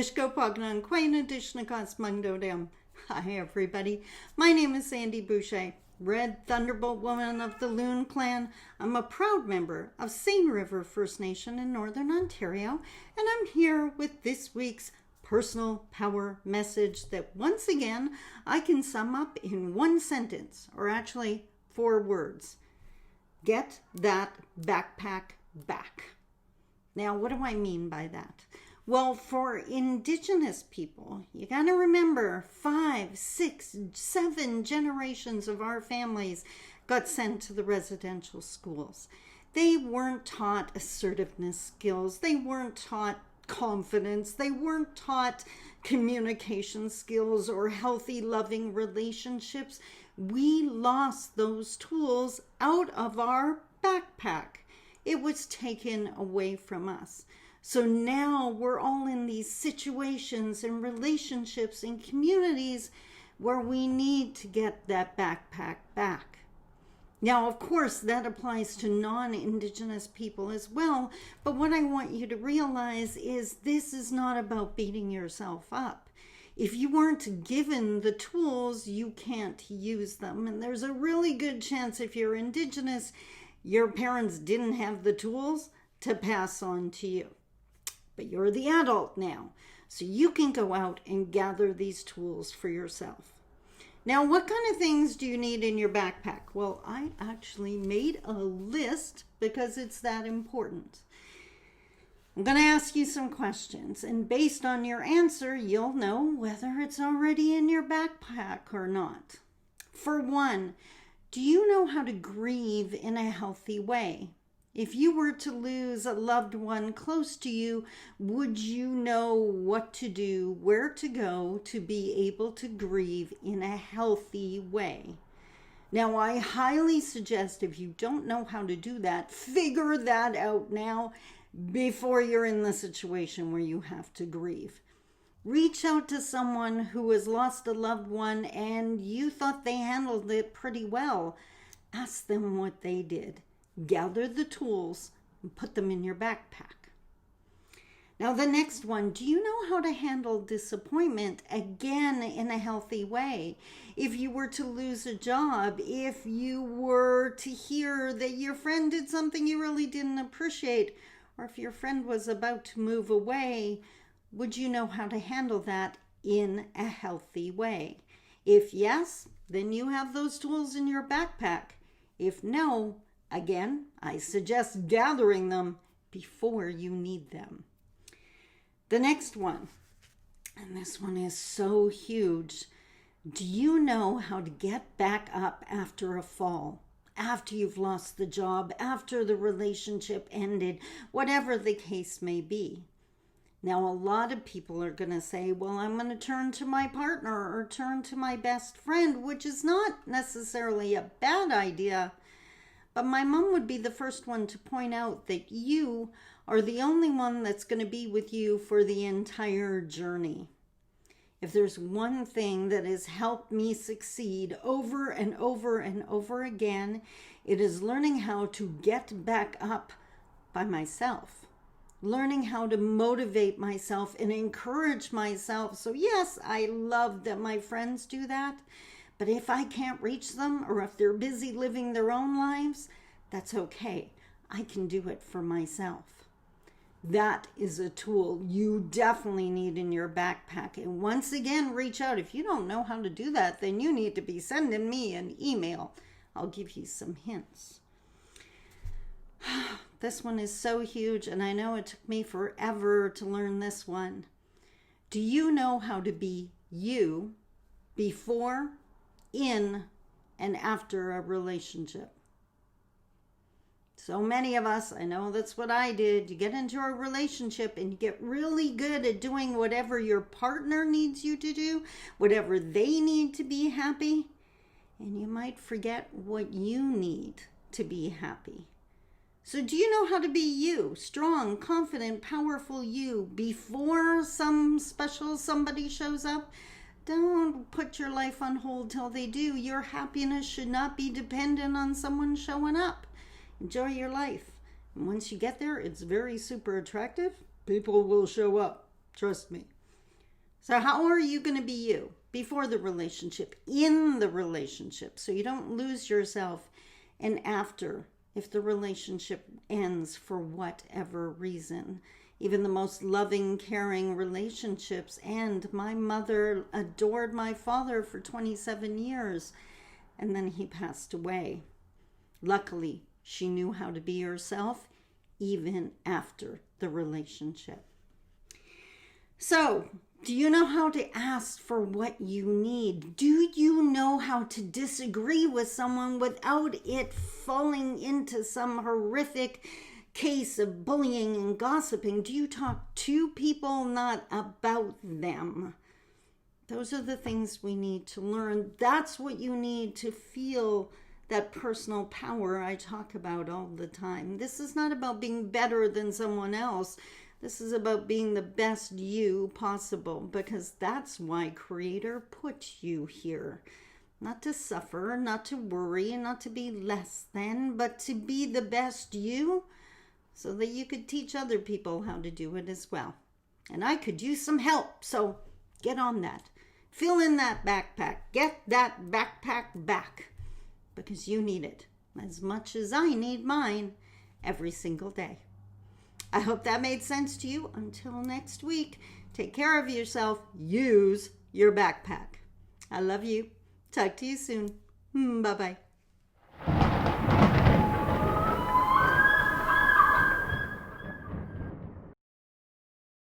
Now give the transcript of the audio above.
Vishko Pognan, Quain Adishnakas Mungdodam. Hi, everybody. My name is Sandy Boucher, Red Thunderbolt Woman of the Loon Clan. I'm a proud member of Seine River First Nation in Northern Ontario, and I'm here with this week's personal power message that once again I can sum up in one sentence, or actually 4 words. Get that backpack back. Now, what do I mean by that? Well, for Indigenous people, you got to remember 5, 6, 7 generations of our families got sent to the residential schools. They weren't taught assertiveness skills. They weren't taught confidence. They weren't taught communication skills or healthy, loving relationships. We lost those tools out of our backpack. It was taken away from us. So now we're all in these situations and relationships and communities where we need to get that backpack back. Now, of course, that applies to non-Indigenous people as well, but what I want you to realize is this is not about beating yourself up. If you weren't given the tools, you can't use them. And there's a really good chance if you're Indigenous, your parents didn't have the tools to pass on to you. But you're the adult now, so you can go out and gather these tools for yourself. Now, what kind of things do you need in your backpack? Well, I actually made a list because it's that important. I'm going to ask you some questions, and based on your answer, you'll know whether it's already in your backpack or not. For one, do you know how to grieve in a healthy way? If you were to lose a loved one close to you, would you know what to do, where to go to be able to grieve in a healthy way? Now, I highly suggest if you don't know how to do that, figure that out now before you're in the situation where you have to grieve. Reach out to someone who has lost a loved one and you thought they handled it pretty well. Ask them what they did. Gather the tools and put them in your backpack. Now, the next one, do you know how to handle disappointment again in a healthy way? If you were to lose a job, if you were to hear that your friend did something you really didn't appreciate, or if your friend was about to move away, would you know how to handle that in a healthy way? If yes, then you have those tools in your backpack. If no, again, I suggest gathering them before you need them. The next one, and this one is so huge. Do you know how to get back up after a fall? After you've lost the job, after the relationship ended, whatever the case may be. Now, a lot of people are going to say, well, I'm going to turn to my partner or turn to my best friend, which is not necessarily a bad idea. But my mom would be the first one to point out that you are the only one that's going to be with you for the entire journey. If there's one thing that has helped me succeed over and over and over again, it is learning how to get back up by myself. Learning how to motivate myself and encourage myself. So yes, I love that my friends do that. But if I can't reach them or if they're busy living their own lives, that's okay. I can do it for myself. That is a tool you definitely need in your backpack. And once again, reach out. If you don't know how to do that, then you need to be sending me an email. I'll give you some hints. This one is so huge, and I know it took me forever to learn this one. Do you know how to be you before, in, and after a relationship? So many of us, I know that's what I did, you get into a relationship and you get really good at doing whatever your partner needs you to do, whatever they need to be happy, and you might forget what you need to be happy. So do you know how to be you, strong, confident, powerful you, before some special somebody shows up? Don't put your life on hold till they do. Your happiness should not be dependent on someone showing up. Enjoy your life. And once you get there, it's very super attractive. People will show up. Trust me. So how are you going to be you before the relationship, in the relationship, so you don't lose yourself, and after, if the relationship ends for whatever reason? Even the most loving, caring relationships end. My mother adored my father for 27 years, and then he passed away. Luckily, she knew how to be herself even after the relationship. So, do you know how to ask for what you need? Do you know how to disagree with someone without it falling into some horrific case of bullying and gossiping? Do you talk to people, not about them? Those are the things we need to learn. That's what you need to feel that personal power I talk about all the time. This is not about being better than someone else. This is about being the best you possible, because that's why Creator put you here. Not to suffer, not to worry, not to be less than, but to be the best you, so that you could teach other people how to do it as well. And I could use some help, so get on that. Fill in that backpack. Get that backpack back, because you need it as much as I need mine every single day. I hope that made sense to you. Until next week, take care of yourself. Use your backpack. I love you. Talk to you soon. Bye-bye.